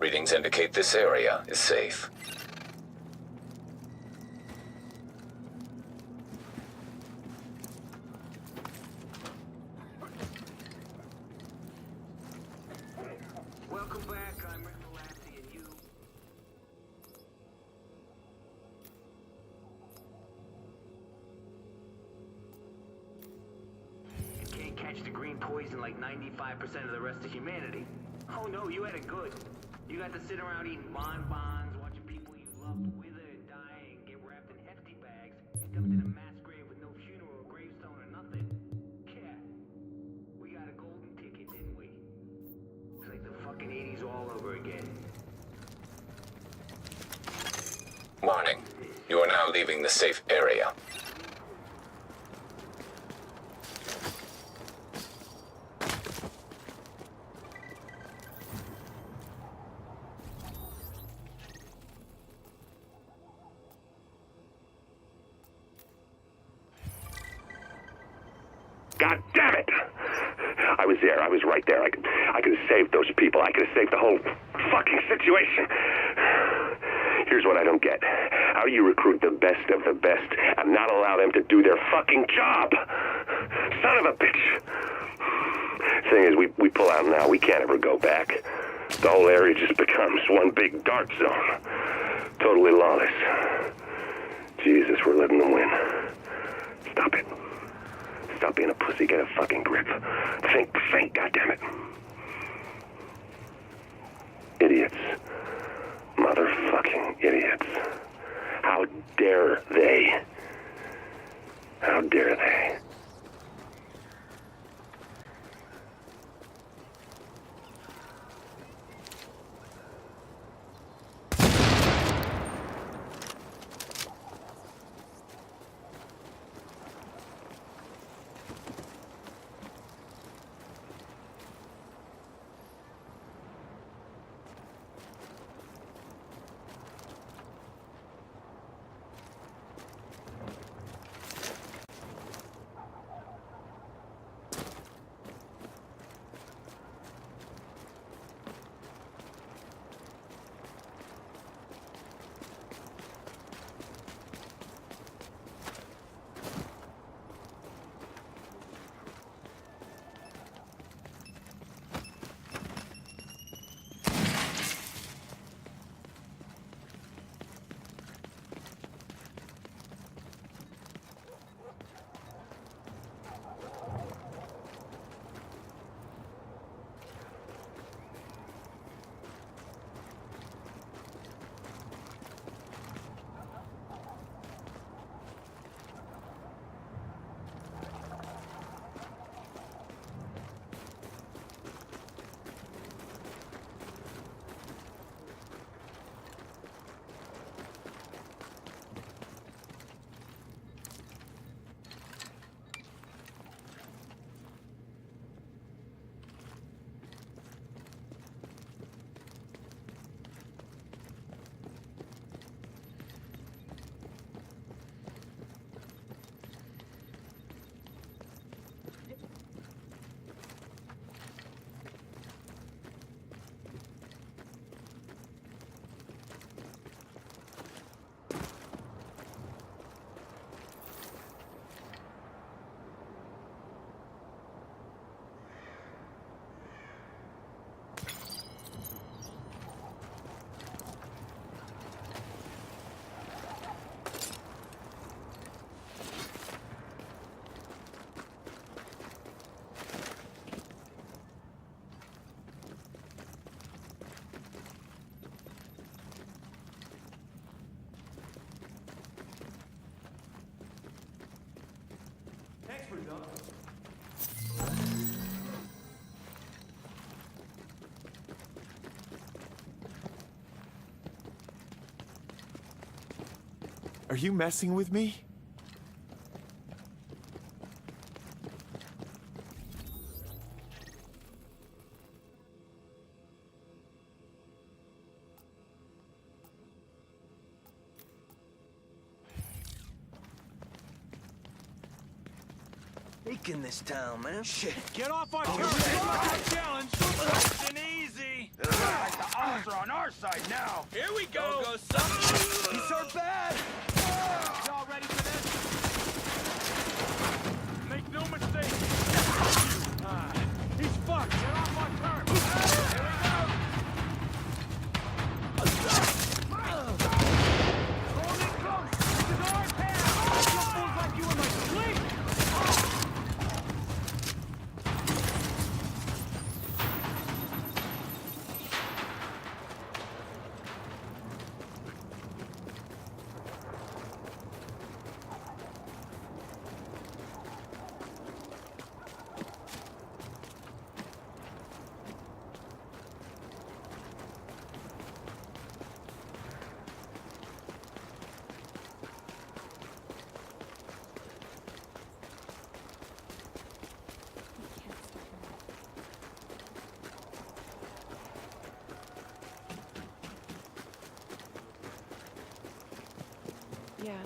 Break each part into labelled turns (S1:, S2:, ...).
S1: Readings indicate this area is safe.
S2: Welcome back. I'm Rick Lassie, and you... can't catch the green poison like 95% of the rest of humanity. Oh no, you had it good. You got to sit around eating bonbons, watching people you loved wither and die and get wrapped in hefty bags, and dumped in a mass grave with no funeral or gravestone or nothing. Yeah, we got a golden ticket, didn't we? It's like the fucking 80s all over again.
S1: Warning. You are now leaving the safe area.
S3: God damn it! I was there. I was right there. I could have saved those people. I could have saved the whole fucking situation. Here's what I don't get. How do you recruit the best of the best and not allow them to do their fucking job? Son of a bitch. Thing is, we pull out now. We can't ever go back. The whole area just becomes one big dark zone. Totally lawless. Jesus, we're letting them win. Stop it. Stop being a pussy, get a fucking grip. Think, goddammit. Idiots. Motherfucking idiots. How dare they? How dare they?
S4: Are you messing with me?
S2: In this town, man. Shit.
S4: Get off our turf! Challenge! Nice and easy!
S5: cops are on our side now.
S6: Here we go. Go, son.
S5: These are bad.
S6: Y'all ready for this? Make no mistake. He's fucked. Get off my turf. Here we go. Hold it close. This is our path. I kill fools like you in my sleep.
S7: Yeah.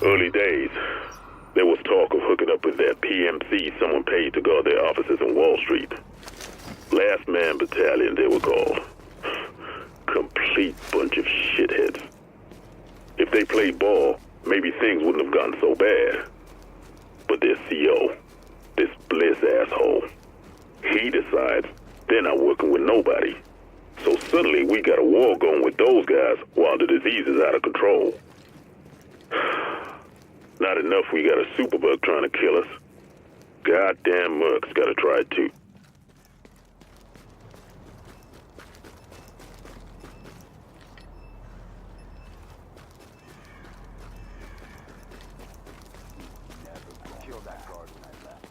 S3: Early days, there was talk of hooking up with that PMC someone paid to guard their offices on Wall Street. Last Man Battalion, they were called. Complete bunch of shitheads. If they played ball, maybe things wouldn't have gotten so bad. But their CO, this Bliss asshole, he decides they're not working with nobody. So suddenly we got a war going with those guys while the disease is out of control. Not enough we got a superbug trying to kill us. Goddamn Merc's gotta try it too.
S5: Killed that guard when I left.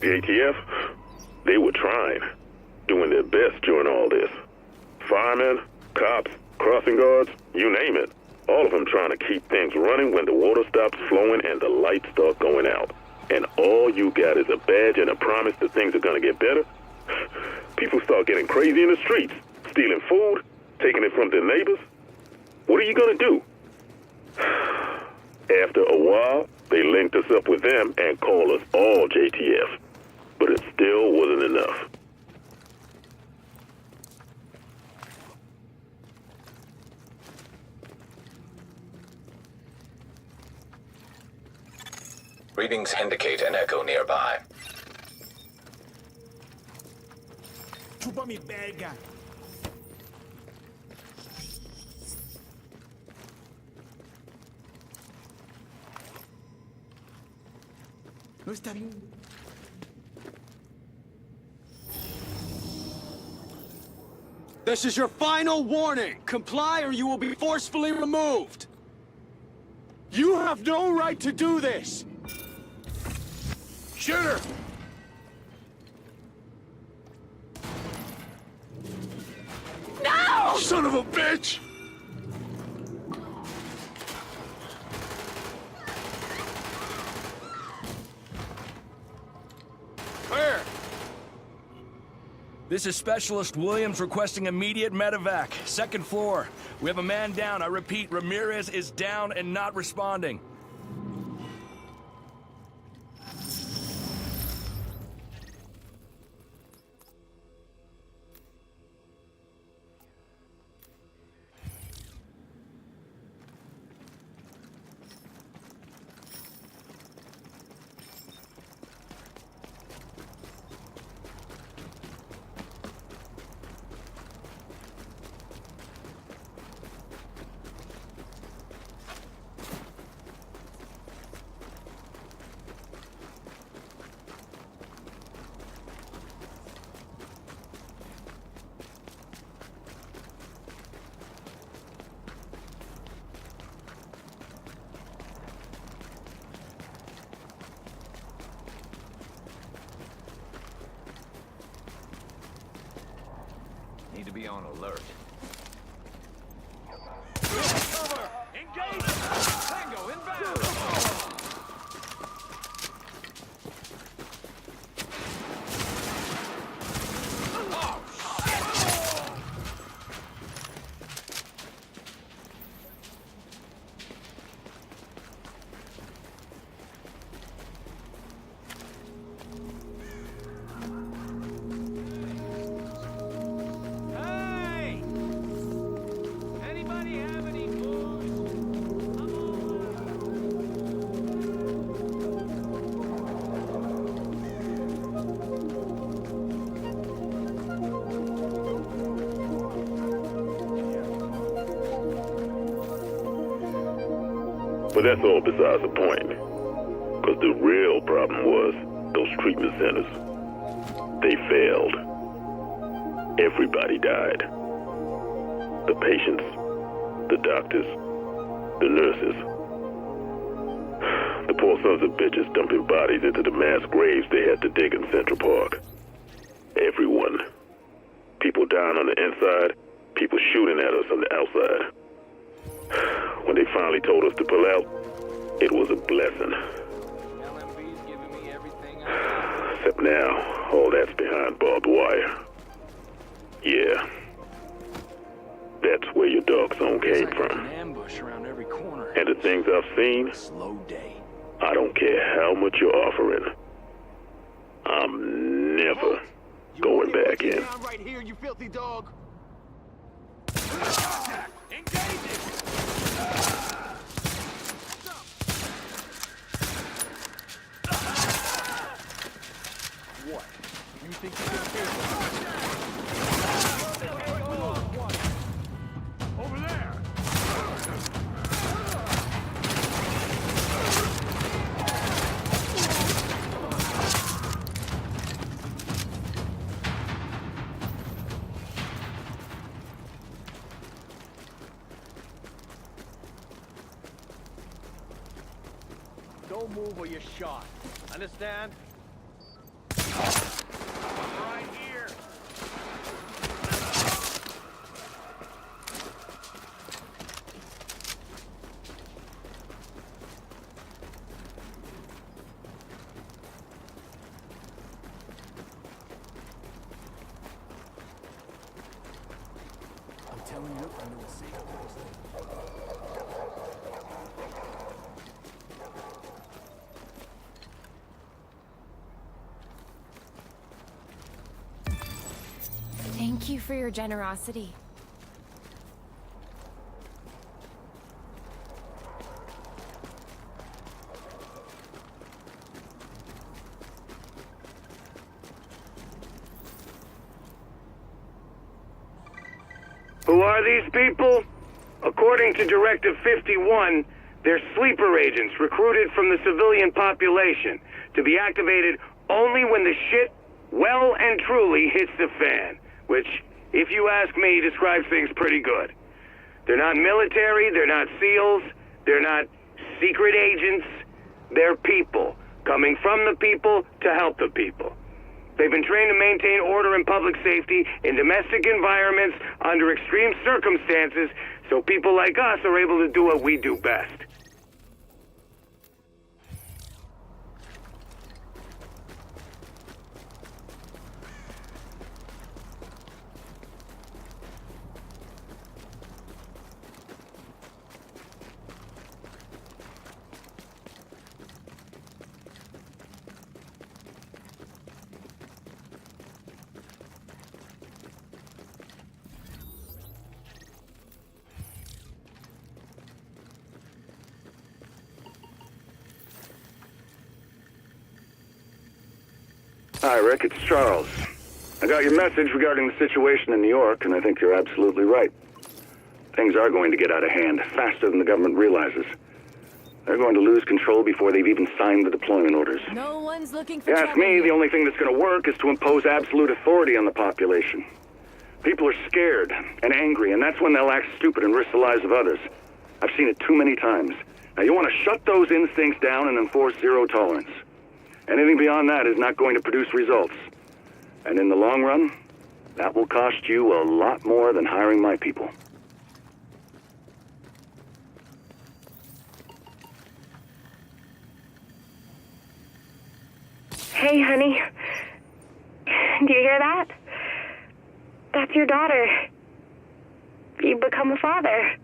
S3: The ATF, they were trying, doing their best during all this. Firemen, cops, crossing guards, you name it. All of them trying to keep things running when the water stops flowing and the lights start going out. And all you got is a badge and a promise that things are gonna get better. People start getting crazy in the streets, stealing food, taking it from their neighbors. What are you gonna do? After a while, they linked us up with them and called us all JTF. But it still wasn't enough.
S1: Readings indicate an echo nearby.
S4: Chupa mi verga. No está bien.
S6: This is your final warning. Comply or you will be forcefully removed. You have no right to do this.
S4: Shoot her!
S7: No!
S4: Son of a bitch!
S6: Where?
S8: This is Specialist Williams requesting immediate medevac. Second floor. We have a man down. I repeat, Ramirez is down and not responding.
S5: Need to be on alert.
S6: Cover! Engage! Tango inbound! Hey! Anybody have any booze? I'm all out.
S3: But that's all besides the point. Because the real problem was those treatment centers. They failed. Everybody died. The patients, the doctors, the nurses. The poor sons of bitches dumping bodies into the mass graves they had to dig in Central Park. Everyone. People dying on the inside, people shooting at us on the outside. When they finally told us to pull out, it was a blessing.
S5: LMB's giving me everything I
S3: Except now, all that's behind barbed wire. Yeah. That's where your dog zone came from.
S8: An ambush around every corner.
S3: And the things I've seen,
S8: Slow day.
S3: I don't care how much you're offering. I'm never going back in.
S6: Down right here, you filthy dog. What? You think you can kill me? Over there! Don't move or you're shot. Understand? Right here.
S4: I'm telling you, I know a safe place.
S7: Thank you for your generosity.
S9: Who are these people? According to Directive 51,
S3: They're sleeper agents recruited from the civilian population to be activated only when the shit well and truly hits the fan, which, if you ask me, describes things pretty good. They're not military, they're not SEALs, they're not secret agents, they're people, coming from the people to help the people. They've been trained to maintain order and public safety in domestic environments under extreme circumstances, so people like us are able to do what we do best.
S9: Hi, Rick. It's Charles. I got your message regarding the situation in New York, and I think you're absolutely right. Things are going to get out of hand faster than the government realizes. They're going to lose control before they've even signed the deployment orders.
S7: No one's looking for
S9: If you ask me, the only thing that's going to work is to impose absolute authority on the population. People are scared and angry, and that's when they'll act stupid and risk the lives of others. I've seen it too many times. Now, you want to shut those instincts down and enforce zero tolerance. Anything beyond that is not going to produce results. And in the long run, that will cost you a lot more than hiring my people.
S10: Hey, honey. Do you hear that? That's your daughter. You've become a father.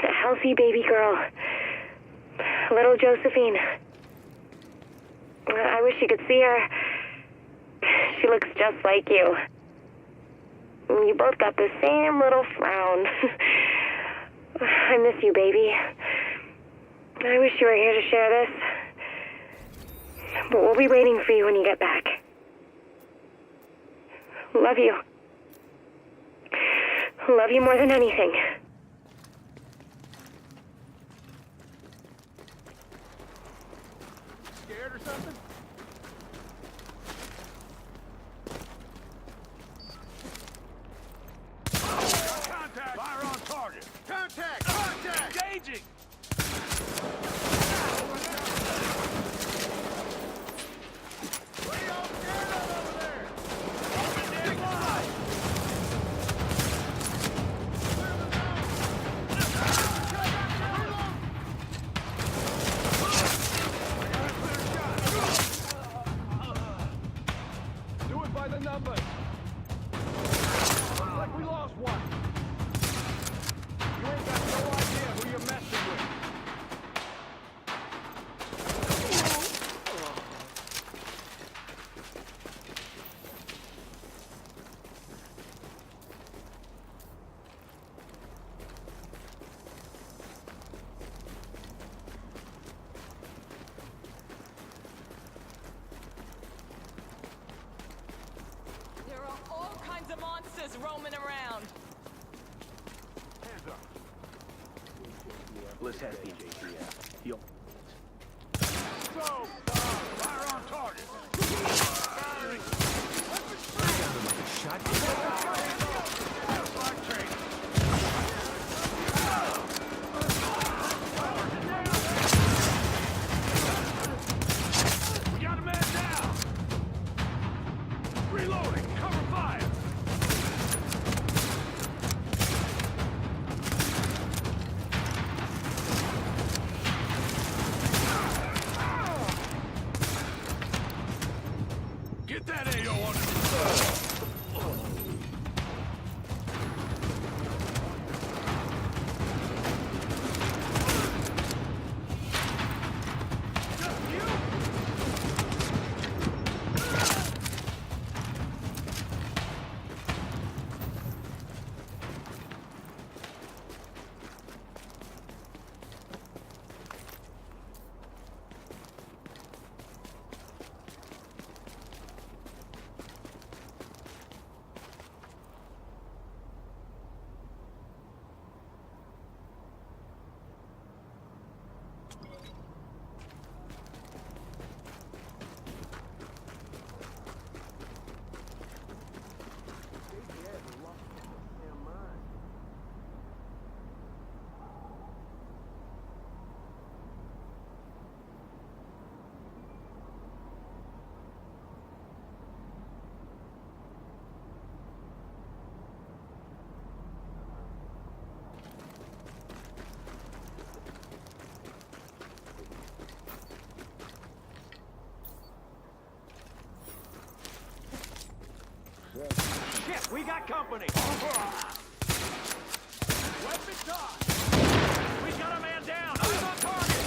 S10: A healthy baby girl. Little Josephine. I wish you could see her. She looks just like you. You both got the same little frown. I miss you, baby. I wish you were here to share this. But we'll be waiting for you when you get back. Love you. Love you more than anything.
S6: Scared or something? Contact! Fire on target! Contact! Contact! Engaging! What are y'all scared of over there? Open deck wide! Clear the zone! Do it by the numbers! Looks like we lost one. You ain't got no idea who you're messing with.
S11: There are all kinds of monsters roaming around.
S6: Hands up.
S2: Let's have the JTF. Yo.
S6: Go! Fire on target! Firing! Flag change. We got a man down! Reloading! Cover fire! We got company. Weapon time. We got a man down. Who's on target?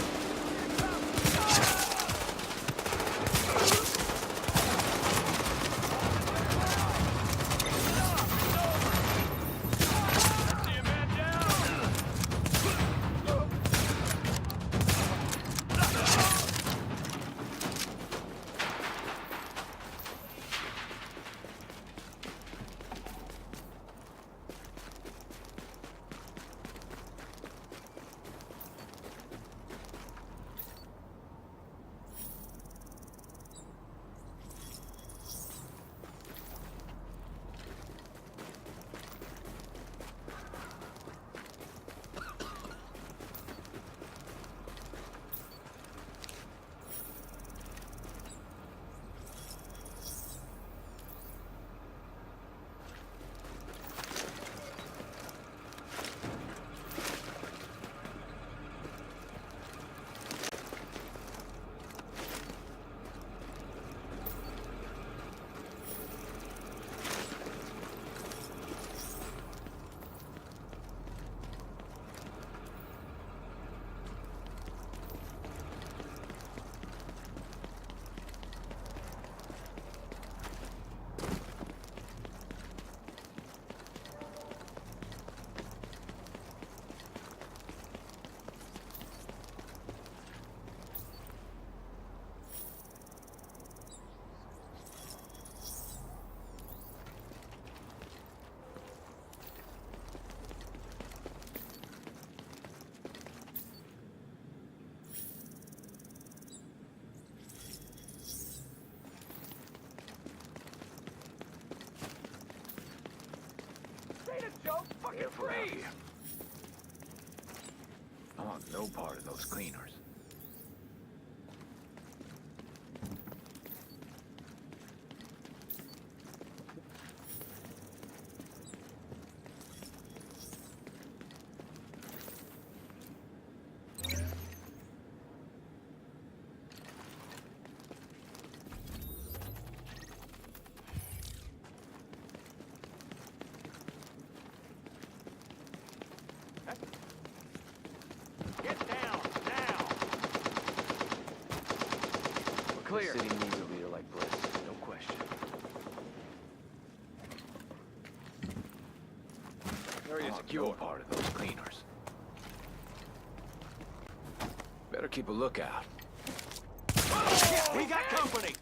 S6: Fucking free! I want no part of those cleaners. Clear. The city needs a leader like Bliss, no question. Area secure. No part of those cleaners. Better keep a lookout. We got company.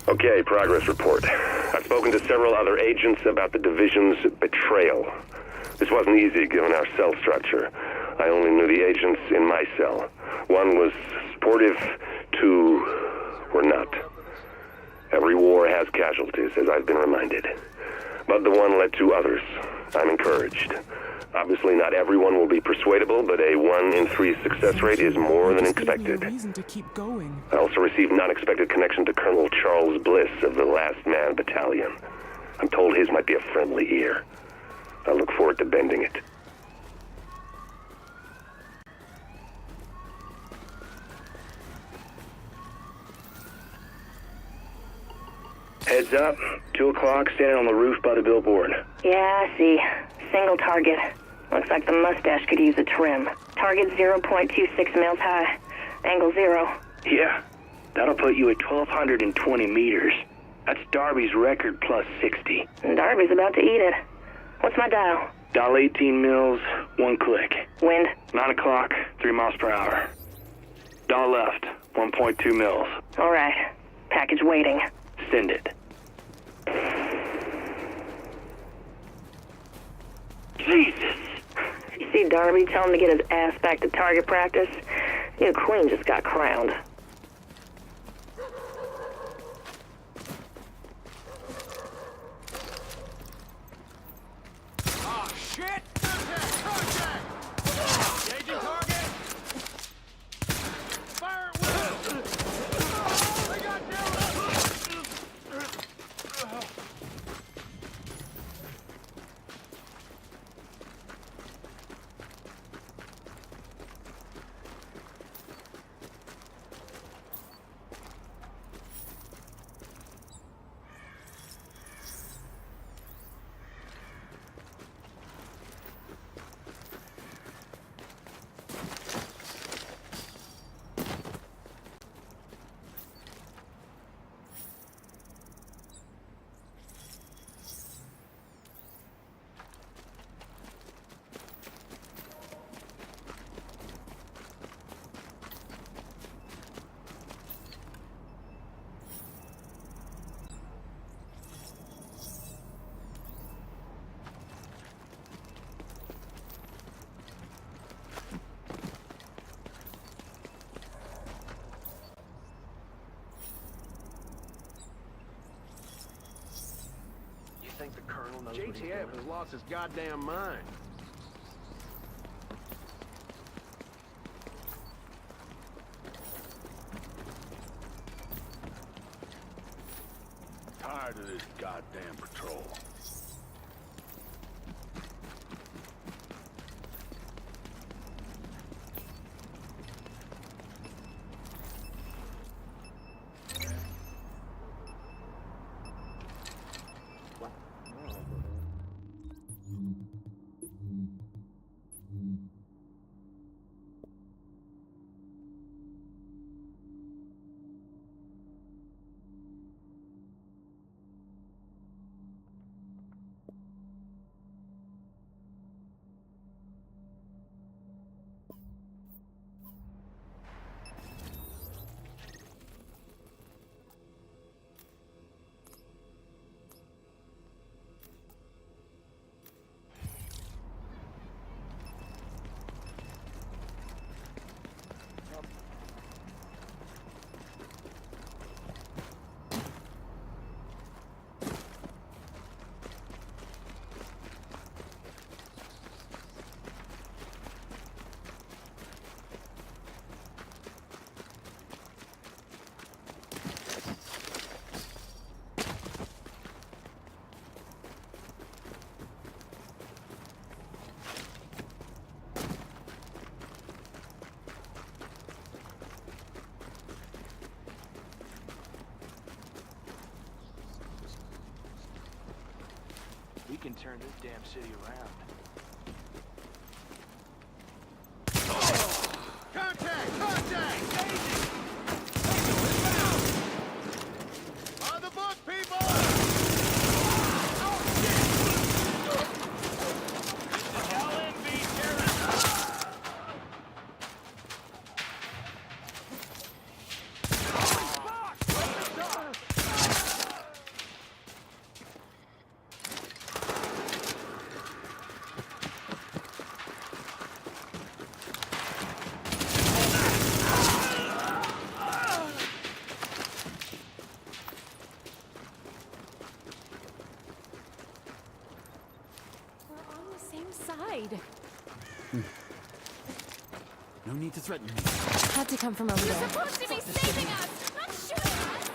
S3: Okay, progress report. I've spoken to several other agents about the Division's betrayal. This wasn't easy given our cell structure. I only knew the agents in my cell. One was supportive, two were not. Every war has casualties, as I've been reminded. But the one led to others. I'm encouraged. Obviously not everyone will be persuadable, but a 1 in 3 success rate is more than expected.
S4: Reason to keep going.
S3: I also received non-expected connection to Colonel Charles Bliss of the Last Man Battalion. I'm told his might be a friendly ear. I look forward to bending it.
S9: Heads up. 2 o'clock, standing on the roof by the billboard.
S10: Yeah, I see. Single target. Looks like the mustache could use a trim. Target 0.26 mils high. Angle 0.
S9: Yeah, that'll put you at 1,220 meters. That's Darby's record plus 60.
S10: Darby's about to eat it. What's my dial?
S9: Dial 18 mils, 1 click.
S10: Wind?
S9: 9 o'clock, 3 miles per hour. Dial left, 1.2 mils.
S10: All right. Package waiting.
S9: Send it. Jesus!
S10: You see Darby tell him to get his ass back to target practice? New queen just got crowned.
S6: Ah, shit! Contact! Engaging target! Fire at will! I got
S5: Think the Colonel knows
S6: JTF has lost his goddamn mind.
S8: Tired of this goddamn patrol.
S5: We can turn this damn city around.
S6: Contact! Contact! On the book, people! Oh, shit! This is LNB terrorism! Fuck!
S7: hide.
S4: No need to threaten me.
S7: Had to come from over there.
S11: Supposed to be saving us, not shooting us!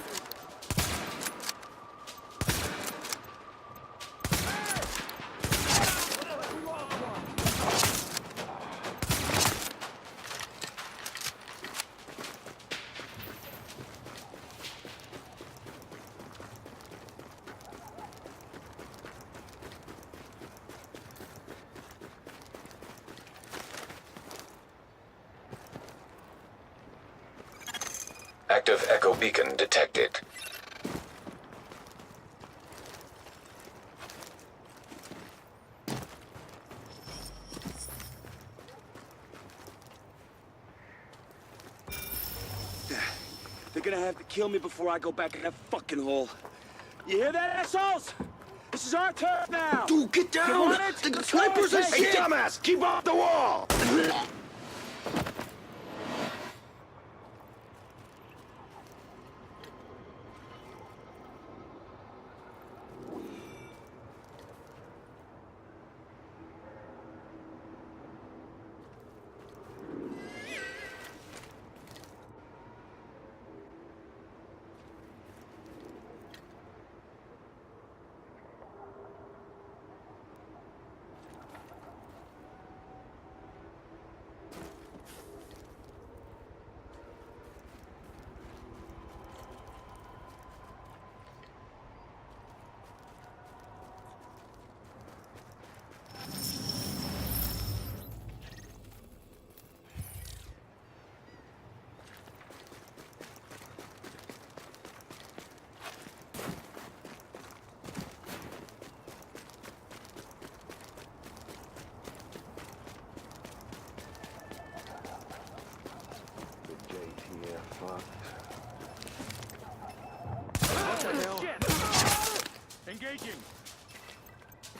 S1: Active echo beacon detected.
S6: They're gonna have to kill me before I go back in that fucking hole. You hear that, assholes? This is our turn now!
S12: Dude, get
S6: You
S12: down!
S6: want it?
S12: The snipers are
S6: Hey,
S12: shit!
S6: dumbass! Keep off the wall!
S8: Engaging.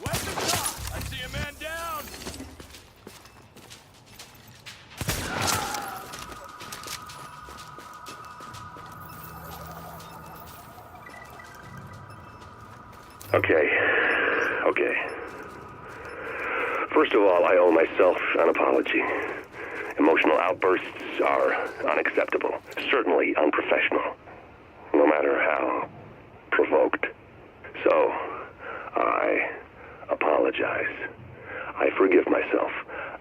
S8: Weapons up! I see a man down!
S3: Okay. First of all, I owe myself an apology. Emotional outbursts are unacceptable, certainly unprofessional, no matter how provoked. So, I apologize. I forgive myself.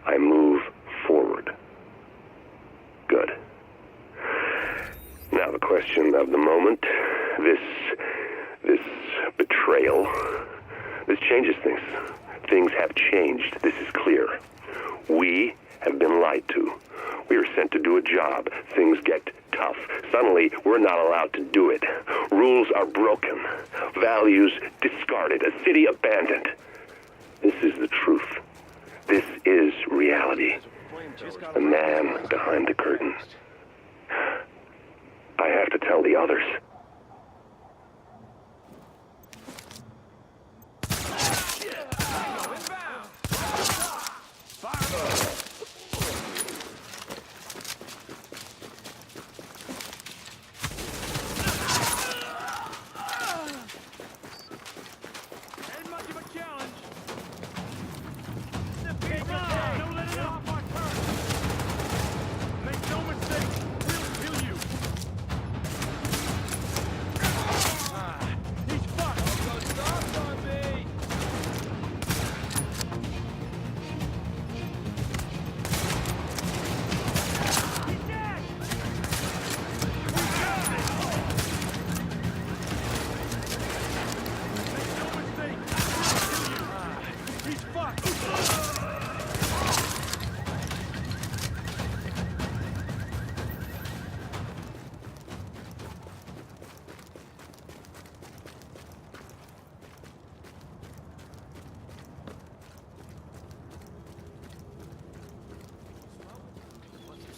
S3: I move forward. Good. Now the question of the moment, this betrayal, this changes things. Things have changed. This is clear. We have been lied to. We are sent to do a job. Things get tough. Suddenly, we're not allowed to do it. Rules are broken. Values discarded. A city abandoned. This is the truth. This is reality. The man behind the curtain. I have to tell the others.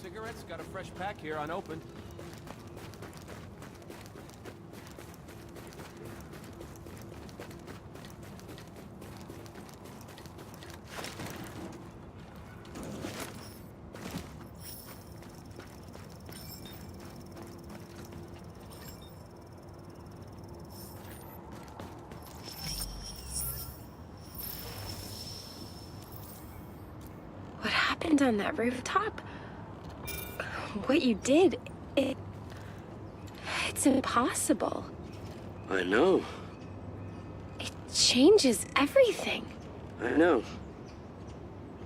S4: Cigarettes? Got a fresh pack here, unopened.
S10: happened on that rooftop, what you did, it's impossible.
S12: I know.
S10: It changes everything.
S12: I know.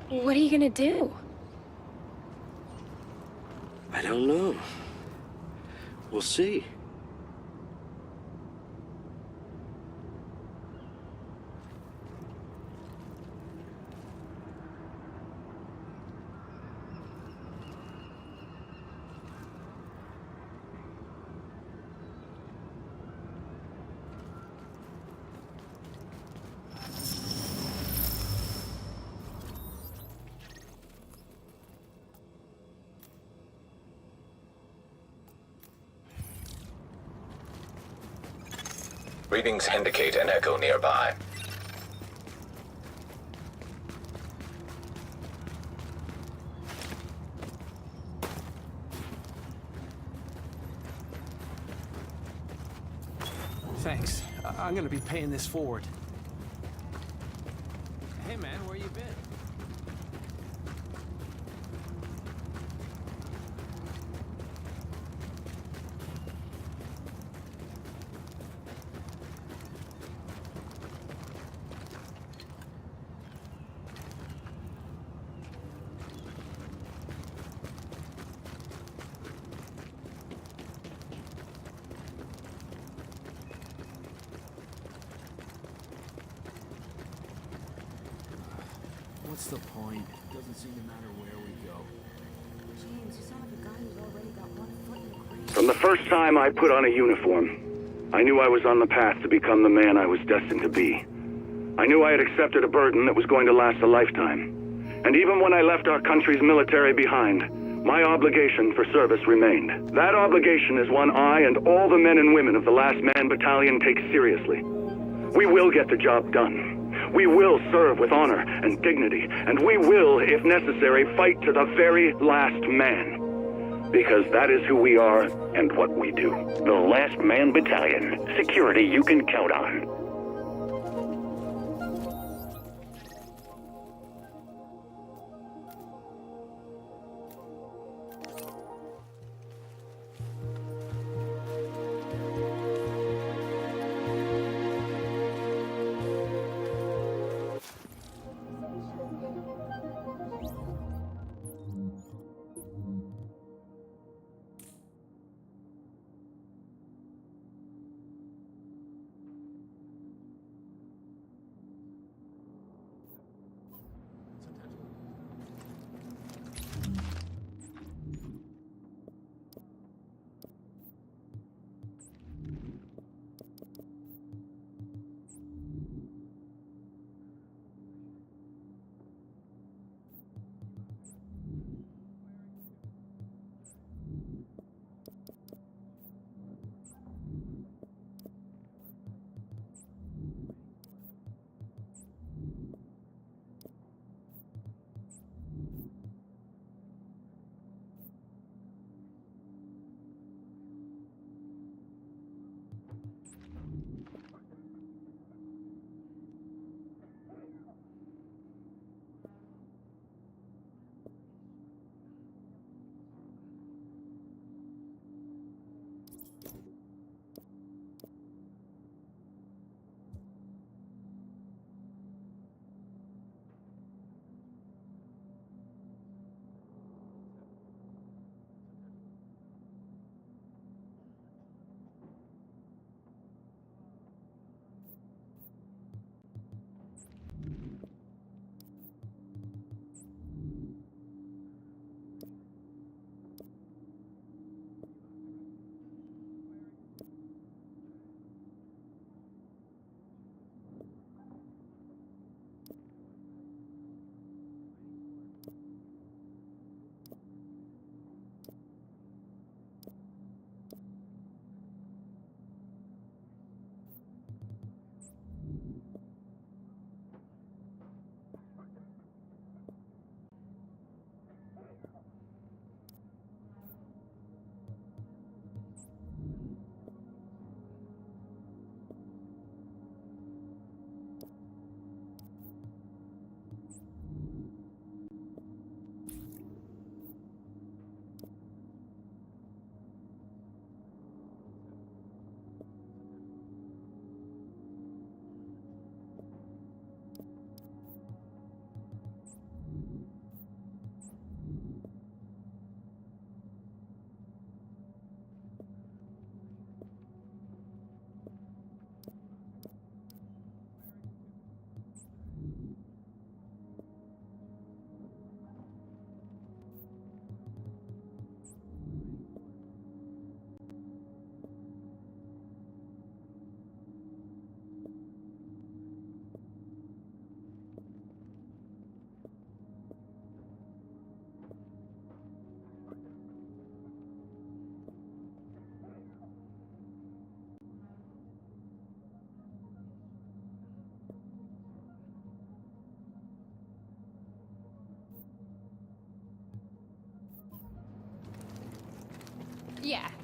S10: What are you gonna do?
S12: I don't know. We'll see.
S1: Readings indicate an echo nearby.
S4: Thanks. I'm gonna be paying this forward. Hey man, where you been? What's the point? Doesn't seem to matter where we go.
S7: James, you sound like a guy who's already got one foot in the grave.
S9: From the first time I put on a uniform, I knew I was on the path to become the man I was destined to be. I knew I had accepted a burden that was going to last a lifetime. And even when I left our country's military behind, my obligation for service remained. That obligation is one I and all the men and women of the Last Man Battalion take seriously. We will get the job done. We will serve with honor and dignity, and we will, if necessary, fight to the very last man. Because that is who we are and what we do.
S3: The Last Man Battalion. Security you can count on.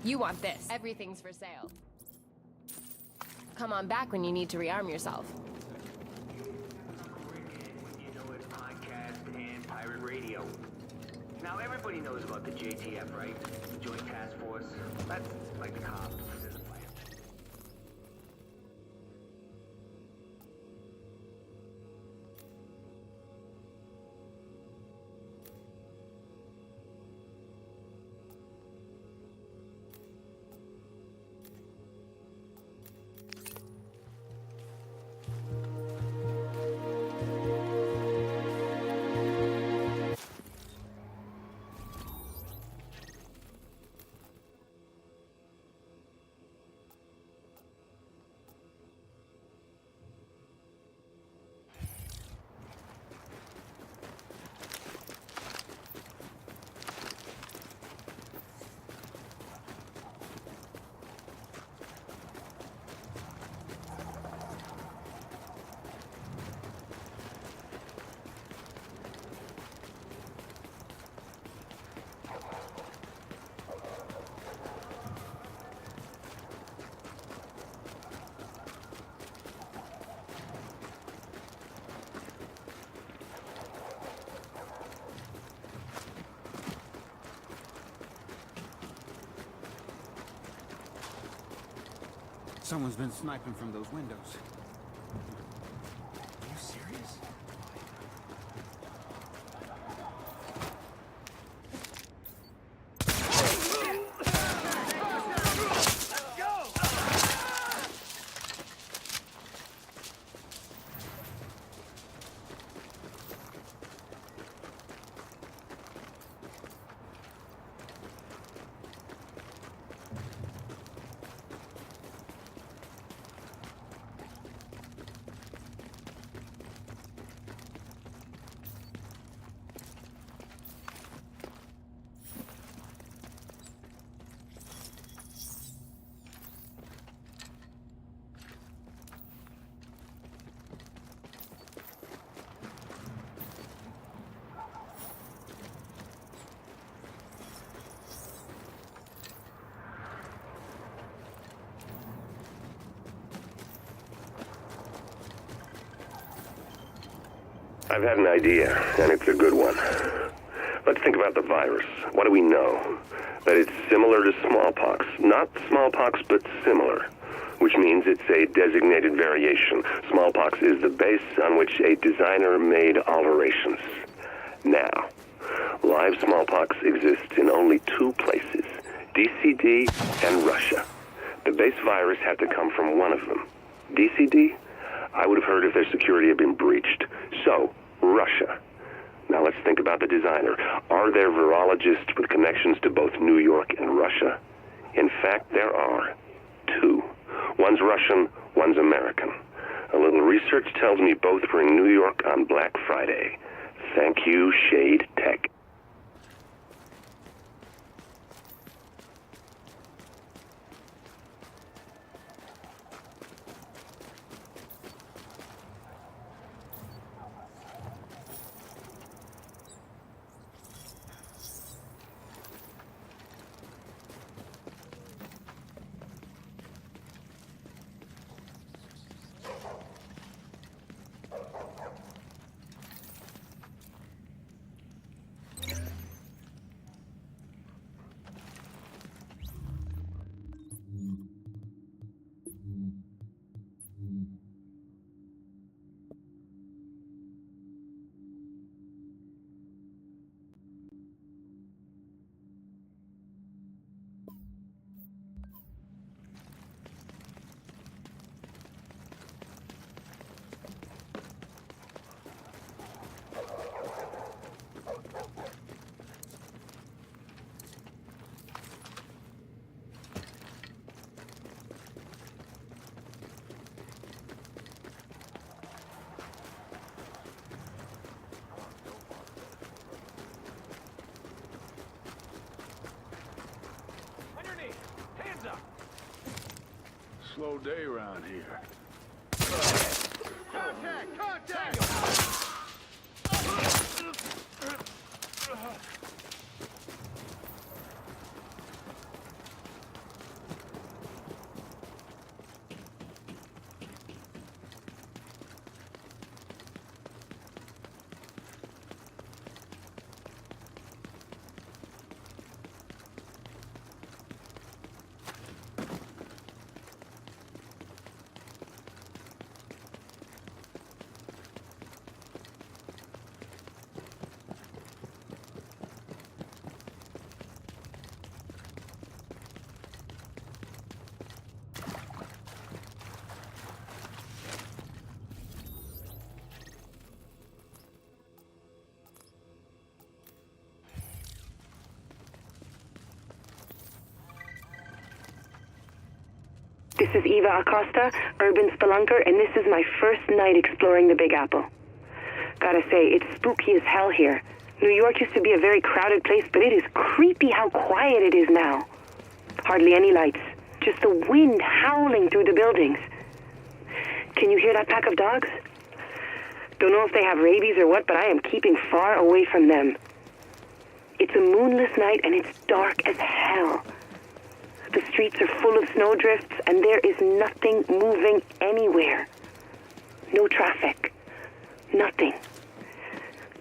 S13: You want this. Everything's for sale. Come on back when you need to rearm yourself.
S2: You know it's podcast and pirate radio. Now everybody knows about the JTF, right? The Joint Task Force. That's like the cops in the fight.
S6: Someone's been sniping from those windows. Are you serious?
S3: I've had an idea, and it's a good one. Let's think about the virus. What do we know? That it's similar to smallpox. Not smallpox, but similar. Which means it's a designated variation. Smallpox is the base on which a designer made alterations. Now, live smallpox exists in only two places, DCD and Russia. The base virus had to come from one of them. DCD? I would have heard if their security had been breached. So, Russia. Now let's think about the designer. Are there virologists with connections to both New York and Russia? In fact, there are two. One's Russian, one's American. A little research tells me both were in New York on Black Friday. Thank you, Shade Tech.
S6: Slow day around here.
S5: Contact! Contact!
S10: This is Eva Acosta, urban spelunker, and this is my first night exploring the Big Apple. Gotta say, it's spooky as hell here. New York used to be a very crowded place, but it is creepy how quiet it is now. Hardly any lights, just the wind howling through the buildings. Can you hear that pack of dogs? Don't know if they have rabies or what, but I am keeping far away from them. It's a moonless night and it's dark as hell. The streets are full of snowdrifts and there is nothing moving anywhere. No traffic. Nothing.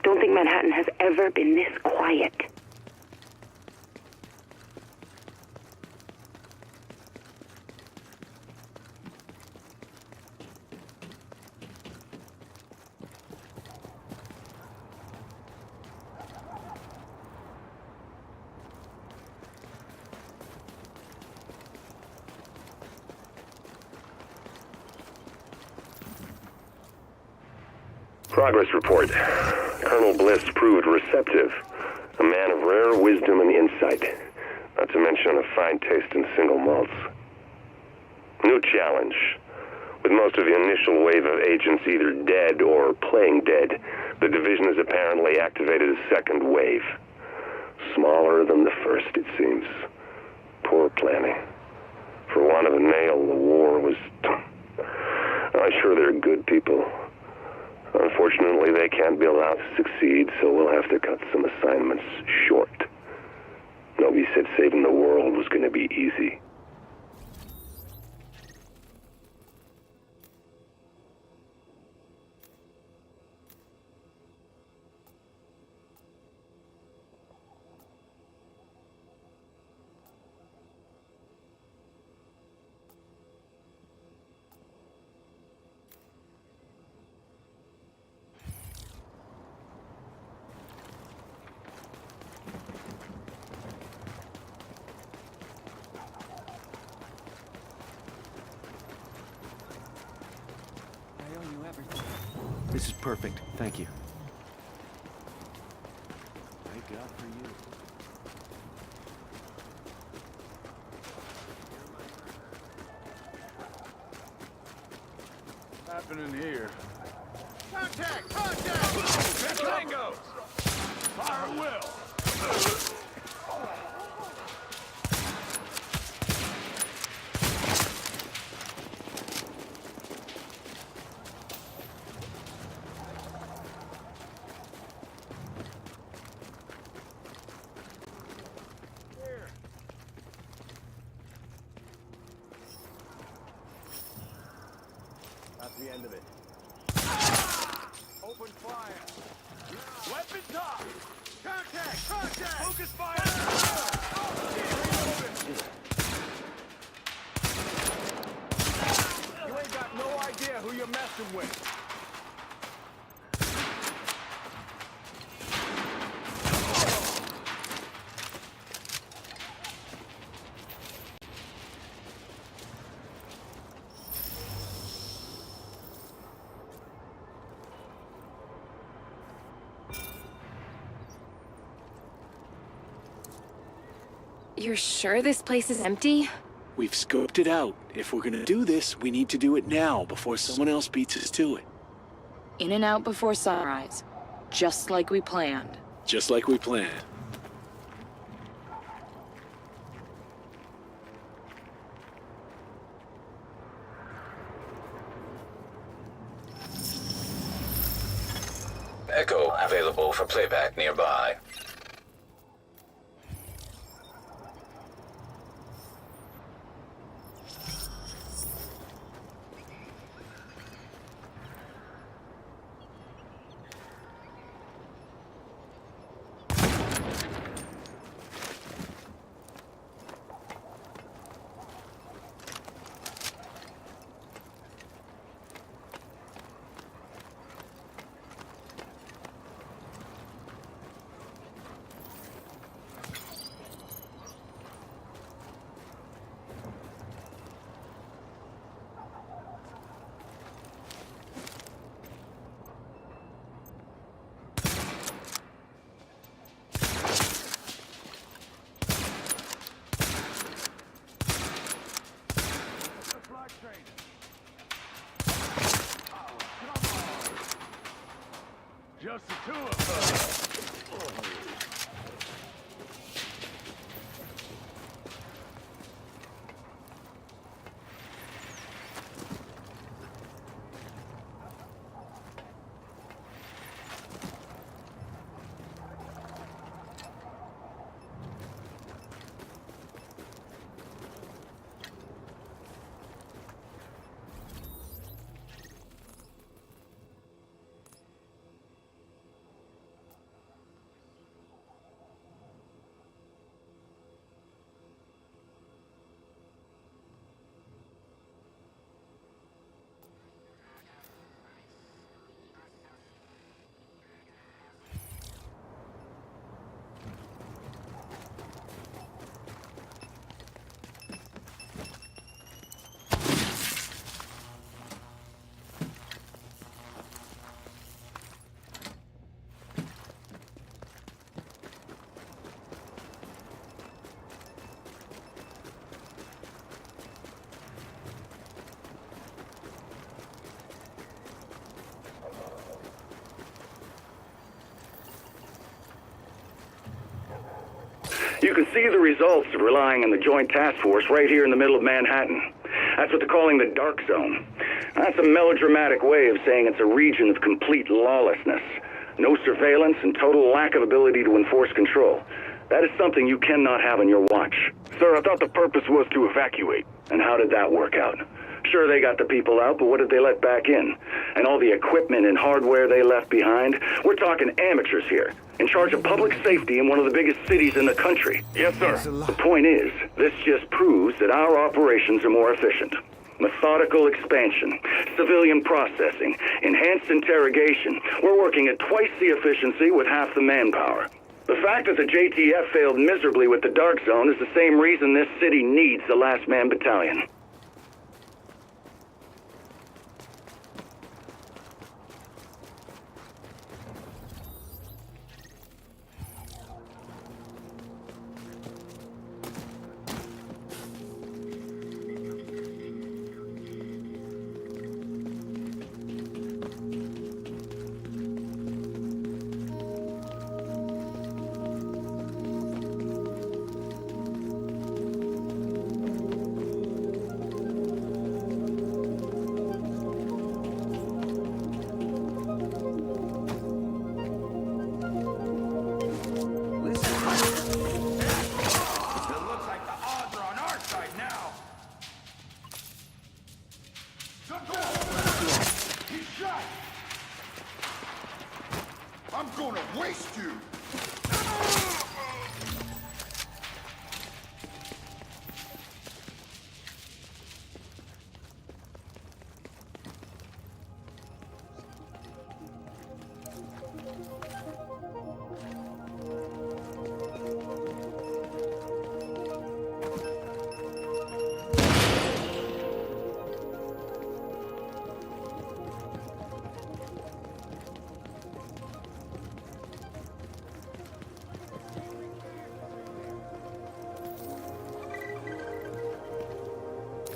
S10: Don't think Manhattan has ever been this quiet.
S3: Progress report. Colonel Bliss proved receptive. A man of rare wisdom and insight. Not to mention a fine taste in single malts. New challenge. With most of the initial wave of agents either dead or playing dead, the division has apparently activated a second wave. Smaller than the first, it seems. Poor planning. For want of a nail, the war was... I'm sure they're good people. Unfortunately, they can't be allowed to succeed, so we'll have to cut some assignments short. Nobody said saving the world was going to be easy.
S4: This is perfect. Thank you. Thank God for you.
S6: Happening here? Contact! Contact! Tango! Fire will!
S4: The end of it.
S6: Open fire! Weapons up! Contact! Contact! Focus fire! You ain't got no idea who you're messing with.
S13: You're sure this place is empty?
S6: We've scoped it out. If we're gonna do this, we need to do it now, before someone else beats us to it.
S11: In and out before sunrise. Just like we planned.
S6: Just like we planned.
S1: Echo available for playback nearby.
S8: Just the two of us.
S9: You can see the results of relying on the Joint Task Force right here in the middle of Manhattan. That's what they're calling the Dark Zone. That's a melodramatic way of saying it's a region of complete lawlessness. No surveillance and total lack of ability to enforce control. That is something you cannot have on your watch.
S3: Sir, I thought the purpose was to evacuate.
S9: And how did that work out? Sure, they got the people out, but what did they let back in? And all the equipment and hardware they left behind? We're talking amateurs here, in charge of public safety in one of the biggest cities in the country.
S3: Yes, sir.
S9: The point is, this just proves that our operations are more efficient. Methodical expansion, civilian processing, enhanced interrogation. We're working at twice the efficiency with half the manpower. The fact that the JTF failed miserably with the Dark Zone is the same reason this city needs the Last Man Battalion.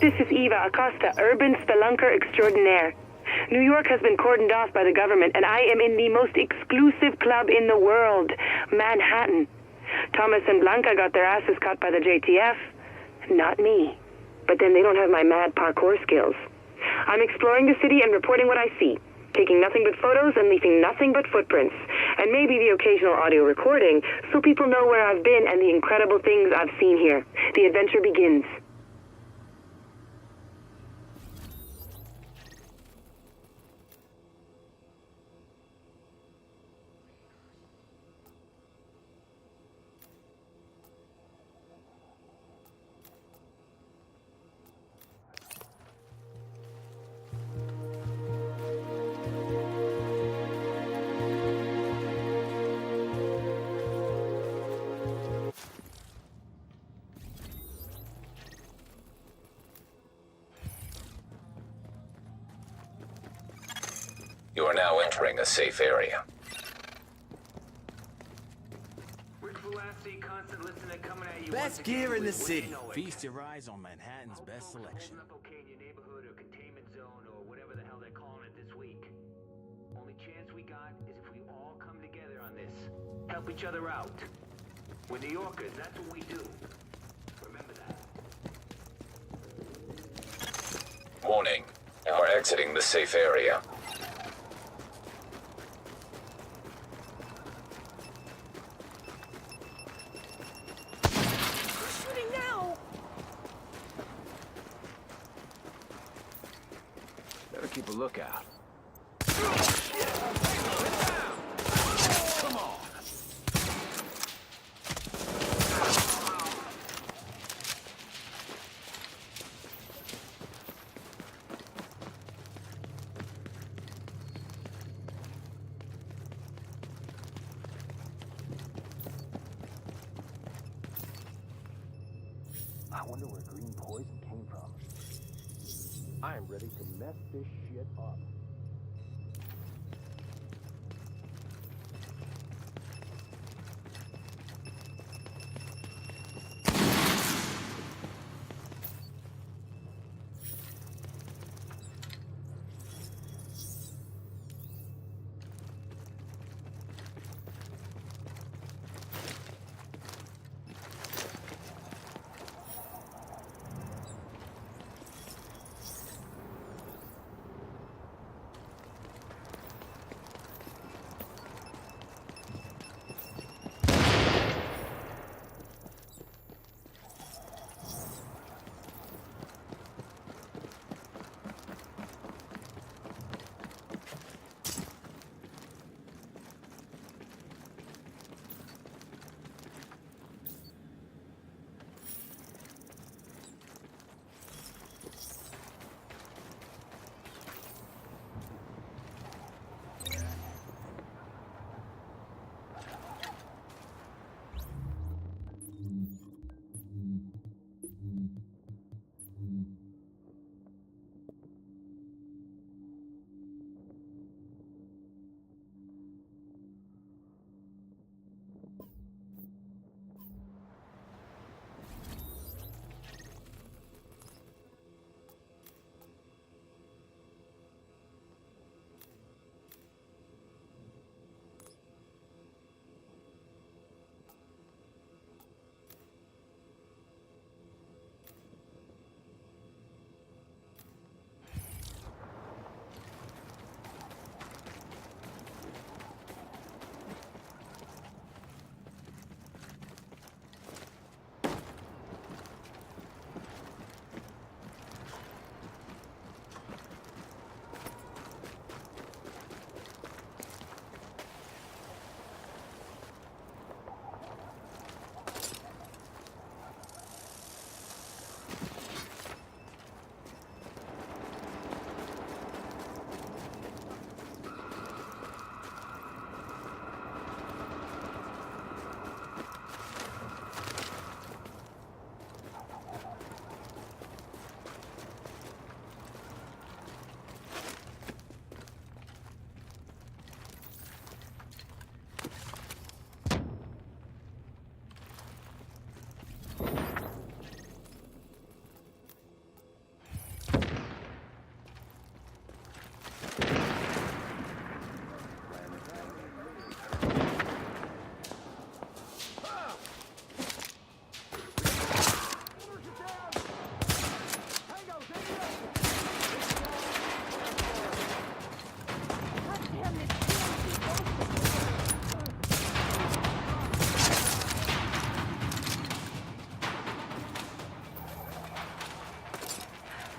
S10: This is Eva Acosta, urban spelunker extraordinaire. New York has been cordoned off by the government, and I am in the most exclusive club in the world, Manhattan. Thomas and Blanca got their asses cut by the JTF. Not me. But then they don't have my mad parkour skills. I'm exploring the city and reporting what I see, taking nothing but photos and leaving nothing but footprints, and maybe the occasional audio recording, so people know where I've been and the incredible things I've seen here. The adventure begins.
S1: You are now entering a safe area.
S4: Best gear in the city. Feast your eyes on Manhattan's best selection.
S2: on this. Help each other out. We're New Yorkers, that's what we do. Remember that.
S1: Warning. You are exiting the safe area.
S7: Shooting now!
S6: Better keep a lookout. Come on!
S4: I wonder where green poison came from. I am ready to mess this shit up.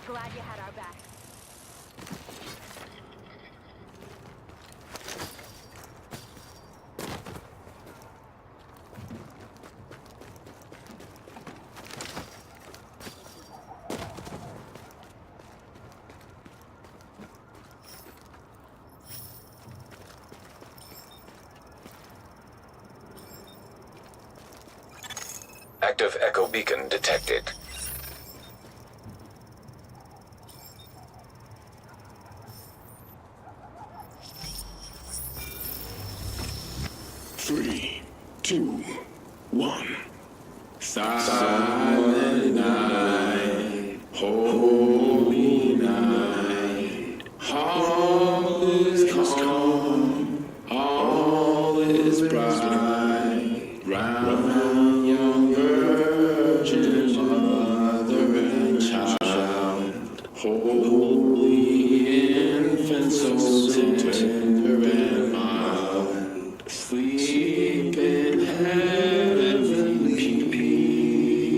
S13: Glad you had our back.
S1: Active echo beacon detected.
S14: Three, two, one. Silent night, holy night. All is calm, all is holy infant, so tender and mild, sleep in heavenly peace,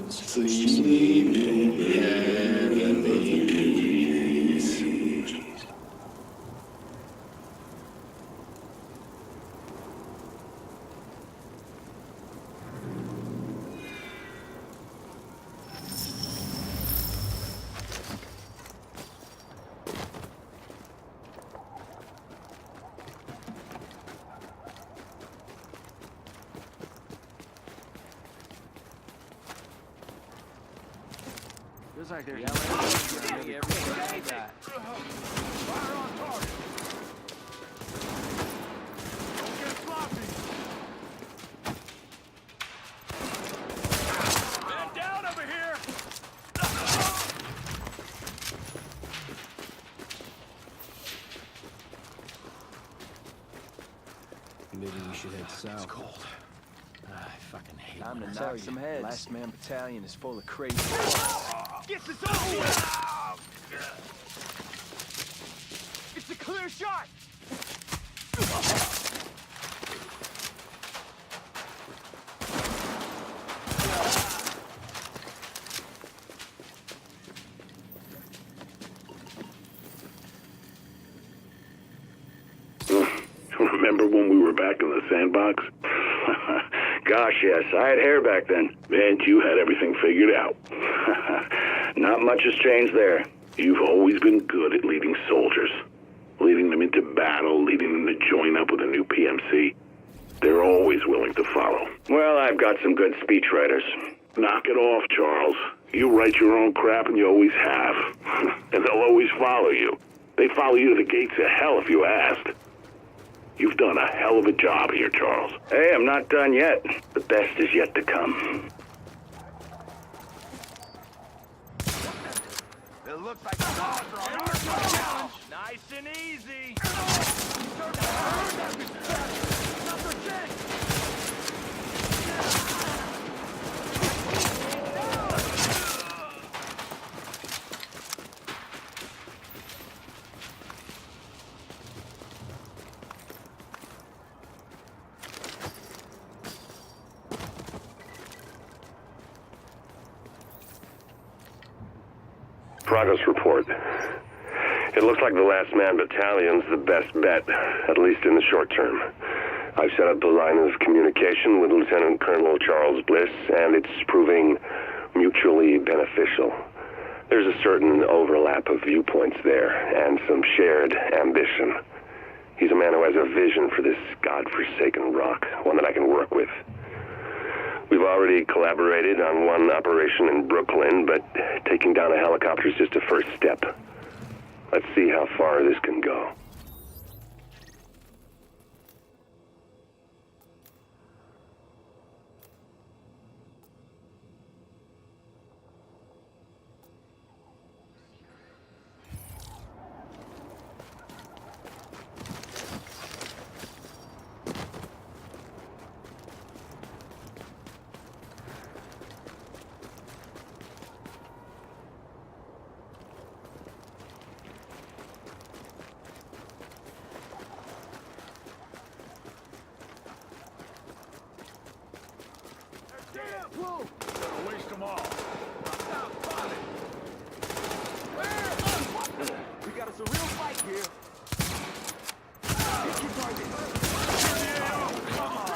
S14: sleep in heavenly peace.
S5: Feels like they're yelling at me everything I got. Fire on target. Don't get sloppy. Man down over here.
S4: Maybe we should head south.
S5: It's cold.
S4: I fucking hate
S5: Time
S4: when
S5: to
S4: it
S5: knock
S4: happens.
S5: some heads. Last Man Battalion is full of crazy. Get this over with! It's a clear shot!
S9: Remember when we were back in the sandbox? Gosh, yes. I had hair back then. And you had everything figured out. Not much has changed there. You've always been good at leading soldiers. Leading them into battle, leading them to join up with a new PMC. They're always willing to follow. Well, I've got some good speechwriters. Knock it off, Charles. You write your own crap and you always have. And they'll always follow you. They follow you to the gates of hell if you asked. You've done a hell of a job here, Charles. Hey, I'm not done yet. The best is yet to come.
S5: It looks like the odds are on our side. Nice and easy.
S3: Progress report. It looks like the Last Man Battalion's the best bet, at least in the short term. I've set up a line of communication with Lieutenant Colonel Charles Bliss, and it's proving mutually beneficial. There's a certain overlap of viewpoints there, and some shared ambition. He's a man who has a vision for this godforsaken rock, one that I can work with. We've already collaborated on one operation in Brooklyn, but taking down a helicopter is just a first step. Let's see how far this can go.
S5: Gotta waste them all. We got us a real fight here. Hit your target. Come on.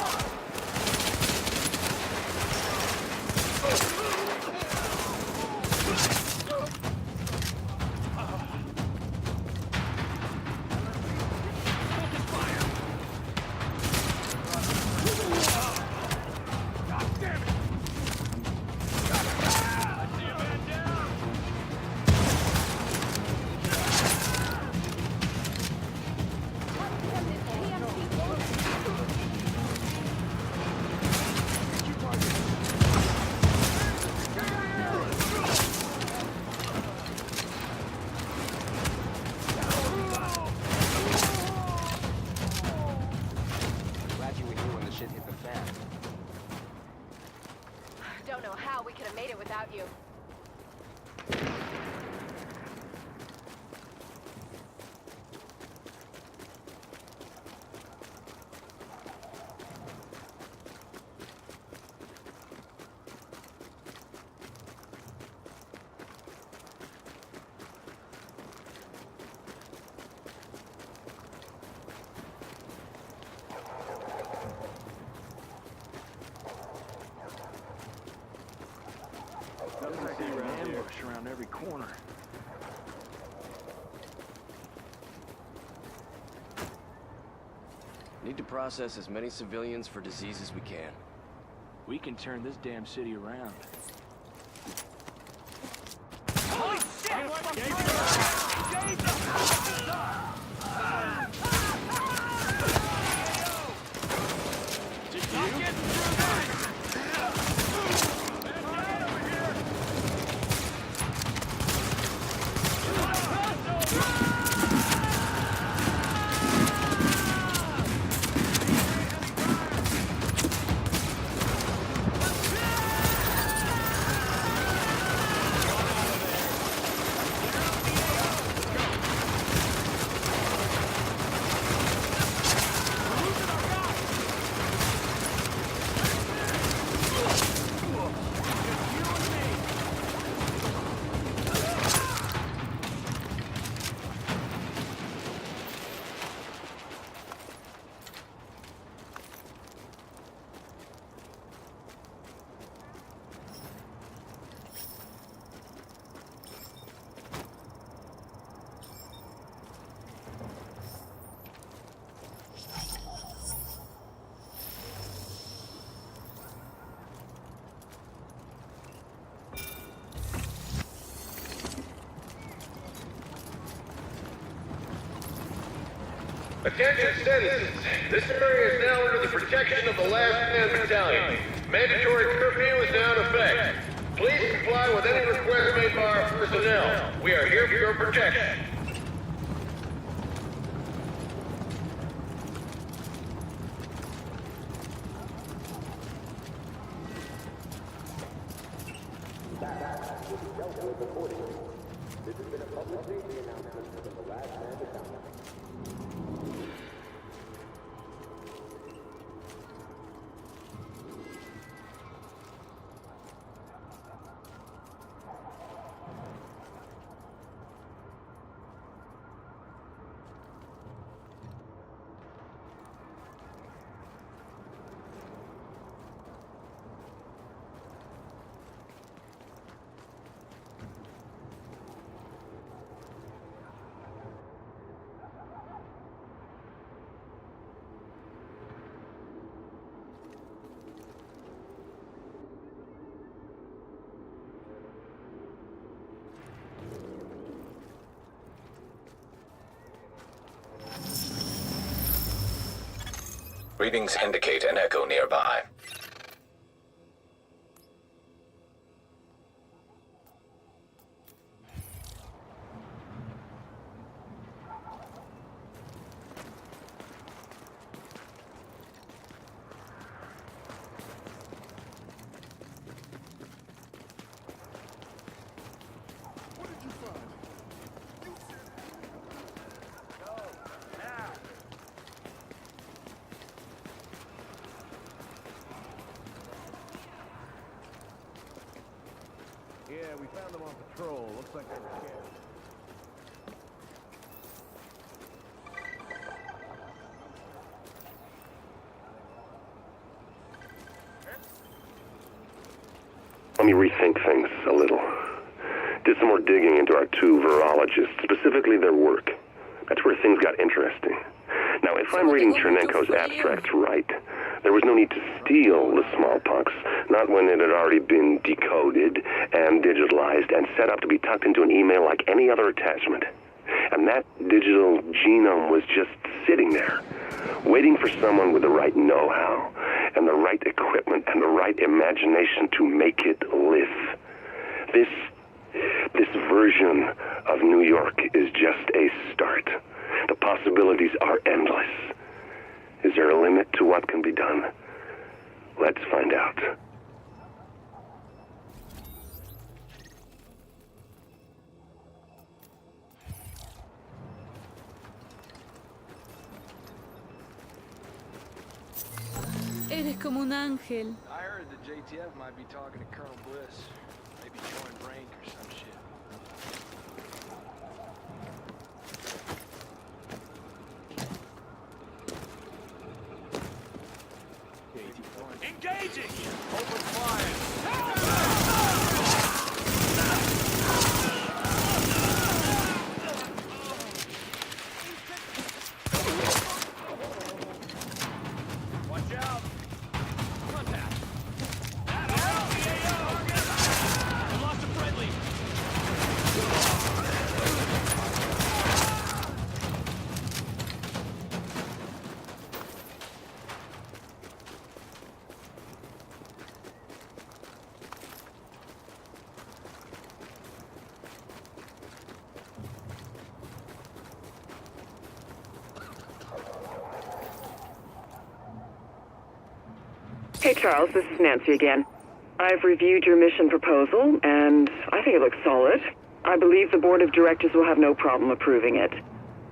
S5: every corner.
S4: Need to process as many civilians for disease as we can.
S5: We can turn this damn city around.
S15: Attention citizens, this area is now under the protection of the Last Man Battalion. Mandatory curfew is now in effect. Please comply with any requests made by our personnel. We are here for your protection.
S4: This has been a public safety announcement from the Last Man Battalion.
S1: Readings indicate an echo nearby.
S16: Yeah, we found them on patrol. Looks like they were scared.
S3: Let me rethink things a little. Did some more digging into our two virologists, specifically their work. That's where things got interesting. Now, if I'm reading Chernenko's abstracts right, there was no need to steal the smallpox, not when it had already been decoded and digitalized and set up to be tucked into an email like any other attachment. And that digital genome was just sitting there, waiting for someone with the right know-how and the right equipment and the right imagination to make it live. This version of New York is just a start. The possibilities are endless. Is there a limit to what can be done? Let's find out.
S7: Eres como un ángel.
S5: I heard the JTF might be talking to Colonel Bliss. Maybe join rank or some shit.
S8: Engaging! Open fire!
S17: Hey, Charles, this is Nancy again. I've reviewed your mission proposal, and I think it looks solid. I believe the board of directors will have no problem approving it.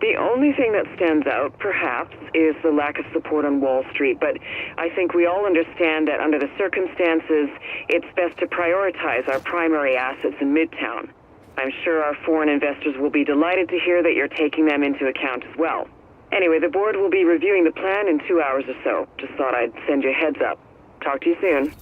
S17: The only thing that stands out, perhaps, is the lack of support on Wall Street, but I think we all understand that under the circumstances, it's best to prioritize our primary assets in Midtown. I'm sure our foreign investors will be delighted to hear that you're taking them into account as well. Anyway, the board will be reviewing the plan in 2 hours or so. Just thought I'd send you a heads up. Talk to you soon.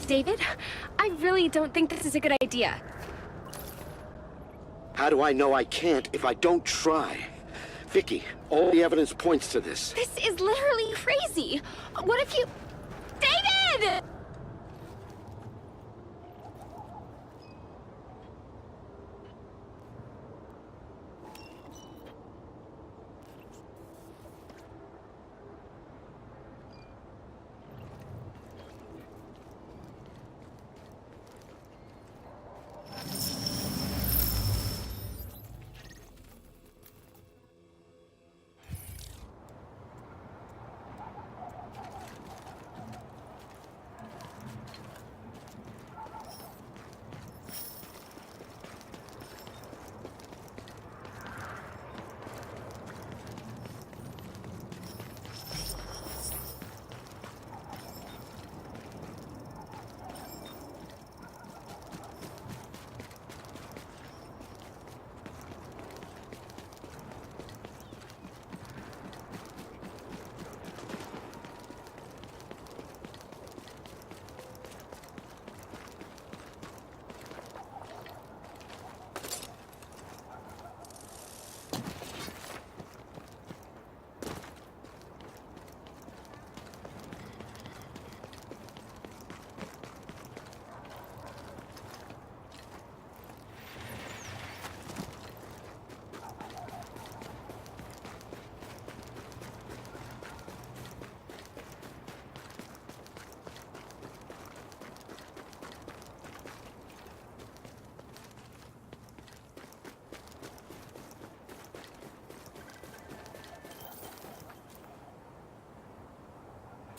S18: David, I really don't think this is a good idea.
S12: How do I know I can't if I don't try? Vicky, all the evidence points to this.
S18: This is literally crazy. What if you... David!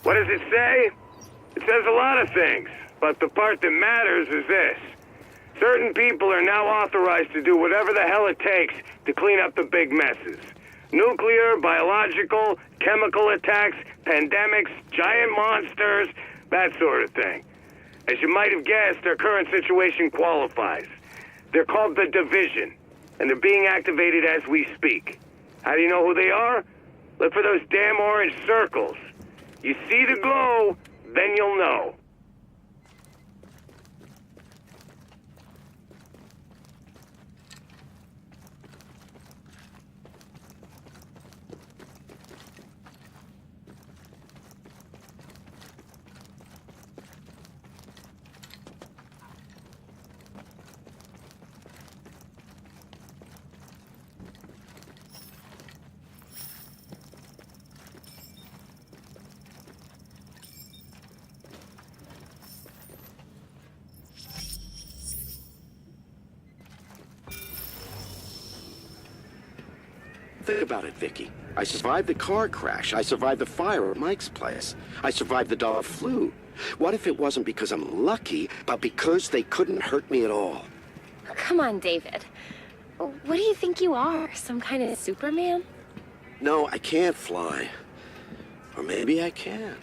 S9: What does it say? It says a lot of things, but the part that matters is this. Certain people are now authorized to do whatever the hell it takes to clean up the big messes. Nuclear, biological, chemical attacks, pandemics, giant monsters, that sort of thing. As you might have guessed, their current situation qualifies. They're called the Division, and they're being activated as we speak. How do you know who they are? Look for those damn orange circles. You see the glow, then you'll know.
S12: Think about it, Vicky. I survived the car crash. I survived the fire at Mike's place. I survived the dog flu. What if it wasn't because I'm lucky, but because they couldn't hurt me at all?
S18: Come on, David. What do you think you are? Some kind of Superman?
S12: No, I can't fly. Or maybe I can.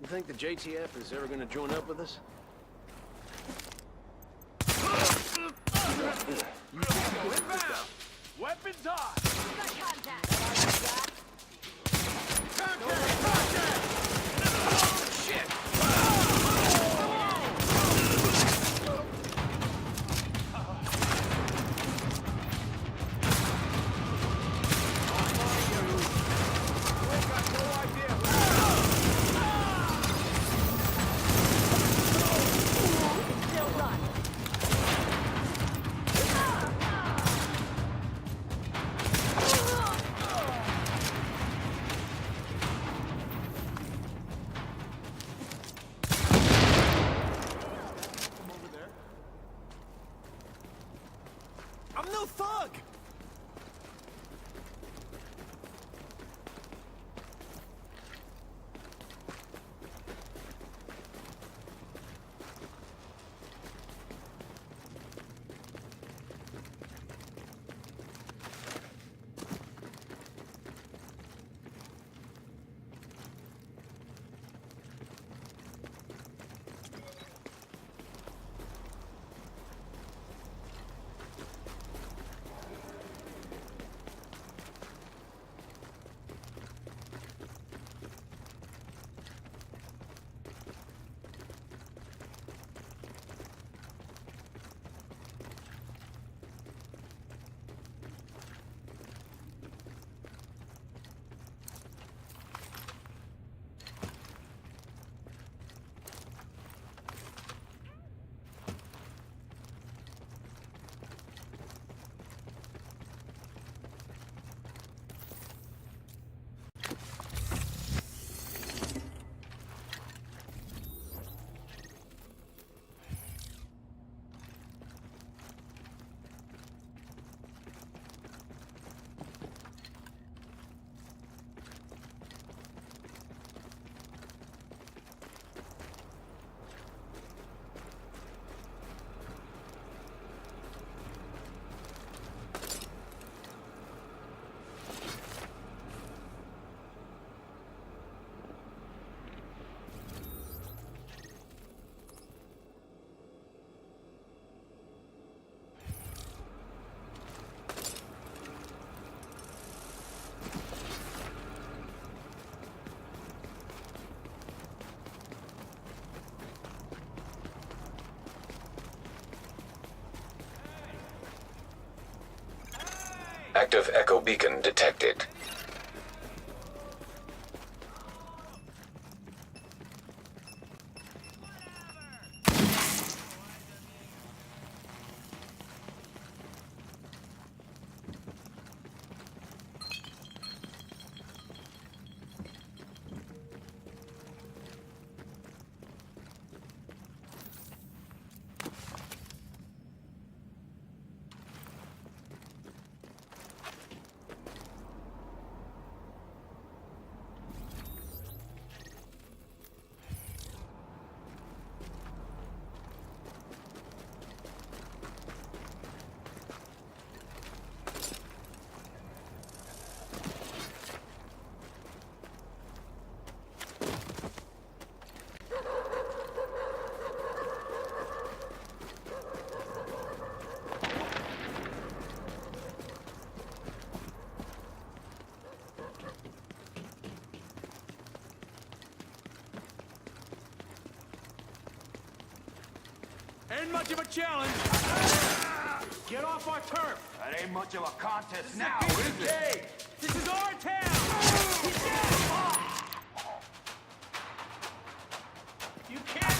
S5: You think the JTF is ever gonna join up with us?
S8: Weapons on!
S6: I'm no thug!
S1: Active echo beacon detected.
S6: Ain't much of a challenge. Get off our turf.
S5: That ain't much of a contest now, is it?
S6: This is our town. You can't.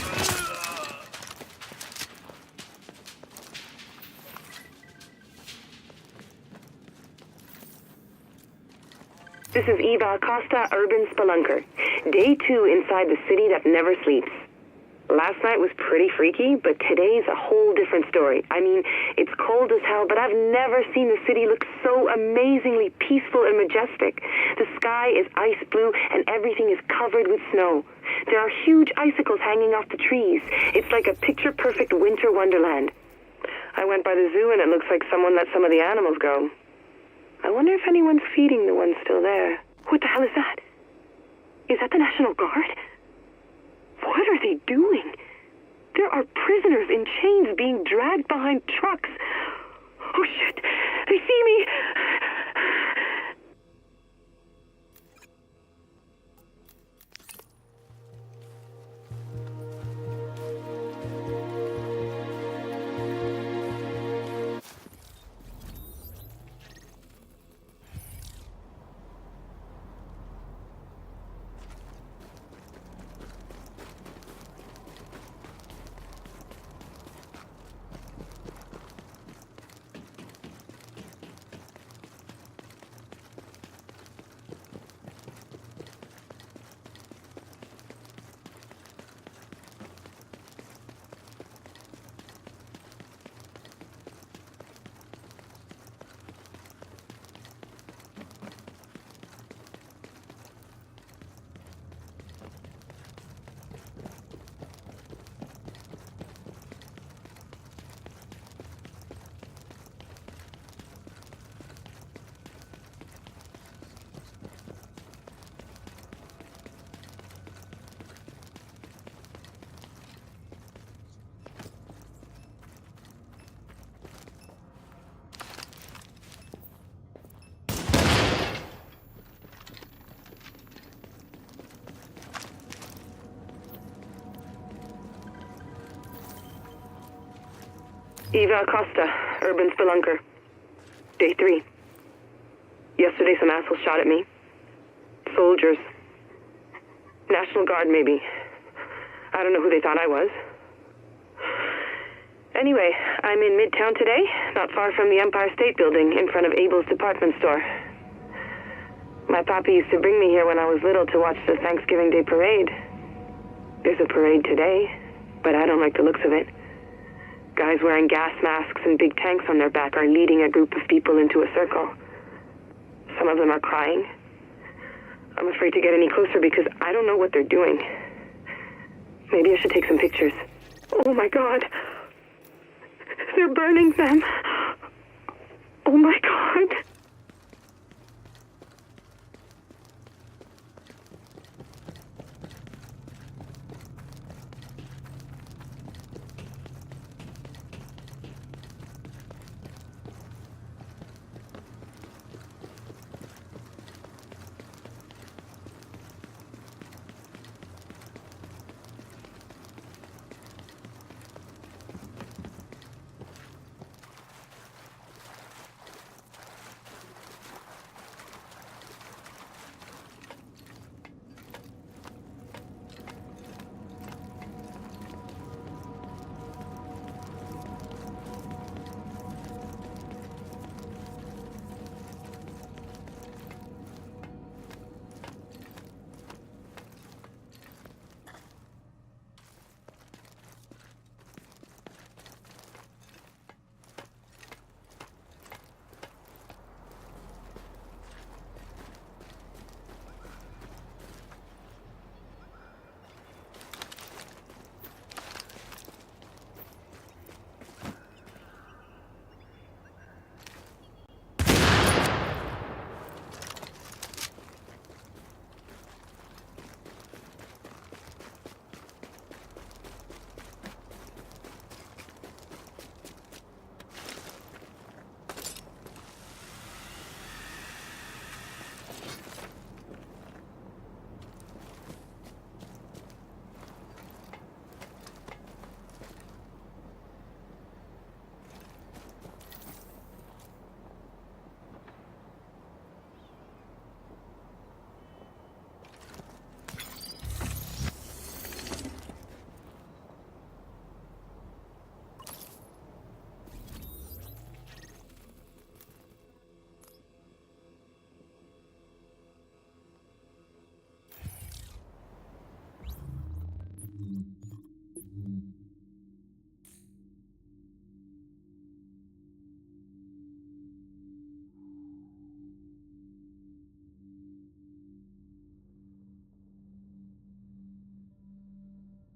S10: This is Eva Acosta, Urban Spelunker. Day 2 inside the city that never sleeps. Last night was pretty freaky, but today's a whole different story. I mean, it's cold as hell, but I've never seen the city look so amazingly peaceful and majestic. The sky is ice blue, and everything is covered with snow. There are huge icicles hanging off the trees. It's like a picture-perfect winter wonderland. I went by the zoo, and it looks like someone let some of the animals go. I wonder if anyone's feeding the ones still there. What the hell is that? Is that the National Guard? What are they doing? There are prisoners in chains being dragged behind trucks. Oh shit! They see me! Eva Acosta, Urban Spelunker. Day 3. Yesterday some assholes shot at me. Soldiers. National Guard, maybe. I don't know who they thought I was. Anyway, I'm in Midtown today, not far from the Empire State Building, in front of Abel's department store. My papi used to bring me here when I was little to watch the Thanksgiving Day parade. There's a parade today, but I don't like the looks of it. Guys wearing gas masks and big tanks on their back are leading a group of people into a circle. Some of them are crying. I'm afraid to get any closer because I don't know what they're doing. Maybe I should take some pictures. Oh my God. They're burning them. Oh my